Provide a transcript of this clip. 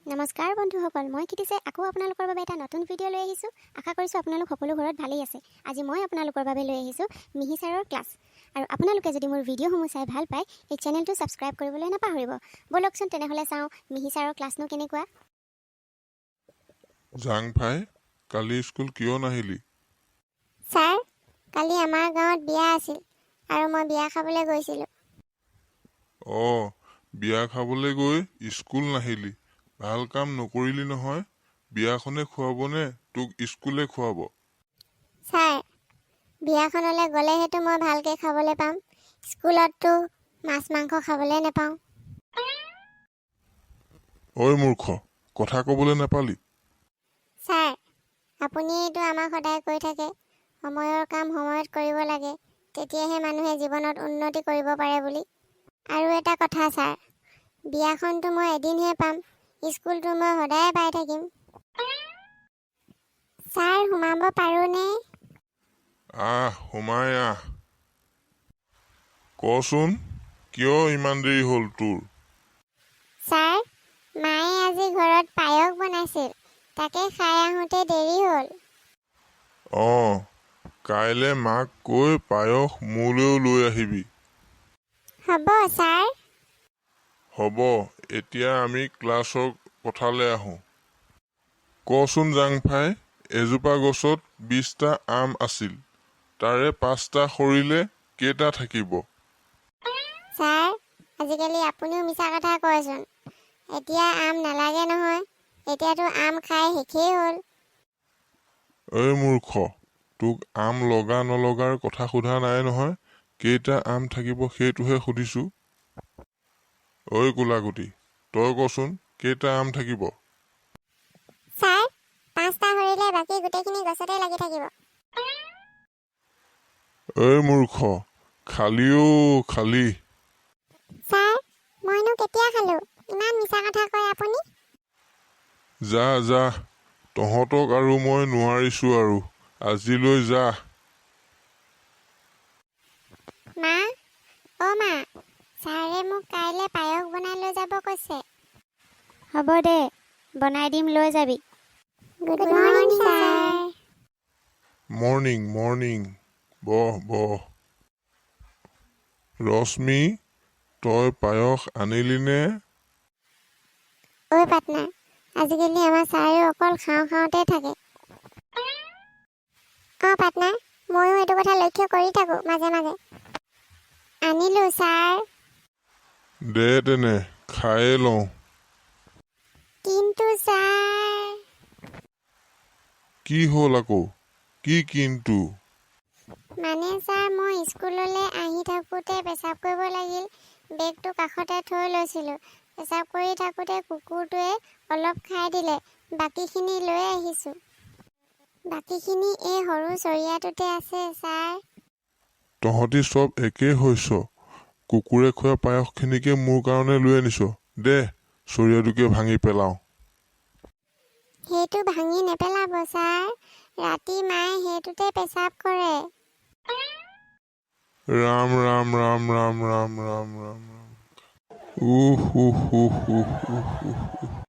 নমস্কাৰ বন্ধুসকল, মই কৃতিছে আকৌ আপোনালোকৰ বাবে এটা নতুন ভিডিঅ' লৈ আহিছোঁ। আশা কৰিছোঁ আপোনালোক সকলো ঘৰত ভালেই আছে। আজি মই আপোনালোকৰ বাবে লৈ আহিছোঁ মিহি ছাৰৰ ক্লাছ। আৰু আপোনালোকে যদি মোৰ ভিডিঅ'সমূহ চাই ভাল পায়, এই চেনেলটো ছাবস্ক্ৰাইব কৰিবলৈ নাপাহৰিব। ব'লকচোন তেনেহ'লে চাওঁ মিহি ছাৰৰ ক্লাছনো কেনেকুৱা। জাং ভাই, কালি স্কুল কিয় নাহিলি? ছাৰ, কালি আমাৰ গাঁৱত বিয়া আছিল আৰু মই বিয়া খাবলৈ গৈছিলোঁ। বিয়া খাবলৈ গৈ স্কুল নাহিলি? ভাল কাম নকৰিলি নহয়। বিয়াখনে খুৱাবনে তোক স্কুলে খুৱাব? ছাৰ, বিয়াখনলৈ গ'লেহেতো মই ভালকৈ খাবলৈ পাম। স্কুলততো মাছ মাংস খাবলৈ নাপাওঁ। ঐ মূৰ্খ, কথা ক'বলৈ নাপালি? ছাৰ, আপুনিতো আমাক সদায় কৈ থাকে সময়ৰ কাম সময়ত কৰিব লাগে, তেতিয়াহে মানুহে জীৱনত উন্নতি কৰিব পাৰে বুলি। আৰু এটা কথা ছাৰ, বিয়াখনতো মই এদিনহে পাম, স্কুলটো মই সদায় পাই থাকিম। ছাৰ, সোমাব পাৰোঁনে? সোমাই আহ। কচোন, কিয় ইমান দেৰি হ'ল তোৰ? ছাৰ, মায়ে আজি ঘৰত পায়স বনাইছিল, তাকে খাই আহোঁতে দেৰি হ'ল। কাইলৈ মাক কৈ পায়স মোলৈও লৈ আহিবি। হ'ব ছাৰ। হ'ব, এতিয়া আমি ক্লাছৰ কথালৈ আহোঁ। কচোন জাং ভাই, এজোপা গছত 20টা আম আছিল, তাৰে 5টা সৰিলে কেইটা থাকিব? ছাৰ, আজিকালি আপুনিও মিছা কথা কয়চোন। এতিয়া আম নালাগে নহয়, এতিয়াতো আম খাই শেষেই হ'ল। ঐ মূৰ্খ, তোক আম লগা নলগাৰ কথা সোধা নাই নহয়, কেইটা আম থাকিব সেইটোহে সুধিছোঁ। ঐ কোলাগুটি, তই কচোন, কেইটা আম থাকিব? ছাৰ, 5টা সৰিলে বাকী গোটেইখিনি গছতে লাগি থাকিব। ঐ মূৰ্খ, খালি। ছাৰ, মইনো কেতিয়া খালোঁ? ইমান মিছা কথা কয় আপুনি। যা, তহঁতক আৰু মই নোৱাৰিছোঁ আৰু, আজিলৈ যা। মা, মা, ছাৰে মোক কাইলৈ পায়স বনাই লৈ যাব কৈছে। হ'ব দে, বনাই দিম, লৈ যাবি। Good morning sir. মৰ্ণিং, বহ। ৰশ্মি, তই পায়স আনিলিনে? ঐ পাটনা, আজিকালি আমাৰ ছাৰেও অকল খাওঁতে থাকে। পাটনা, ময়ো এইটো কথা লক্ষ্য কৰি থাকোঁ মাজে মাজে। আনিলোঁ ছাৰ। দে তেনে, খায়ে লওঁ। কিন্তু ছাৰ। কি হ'ল আকৌ? কি কিন্তু? মানে ছাৰ, মই স্কুললৈ আহি থাকোঁতে পেচাব কৰিব লাগিল, বেগটো কাষতে থৈ লৈছিলোঁ। পেচাব কৰি থাকোঁতে কুকুৰটোৱে অলপ খাই দিলে, বাকীখিনি লৈ আহিছোঁ। বাকীখিনি এই সৰু চৰিয়াটোতে আছে ছাৰ। তহঁতি চব একেই হৈছ। কুকুৰে খোৱা পায়সখিনিকে মোৰ কাৰণে লৈ আনিছ। দে, চৰিয়াটোকে ভাঙি পেলাওঁ। সেইটো ভাঙি নেপেলাব ছাৰ, ৰাতি মায়ে সেইটোতে পেচাব কৰে। ৰাম। উহ।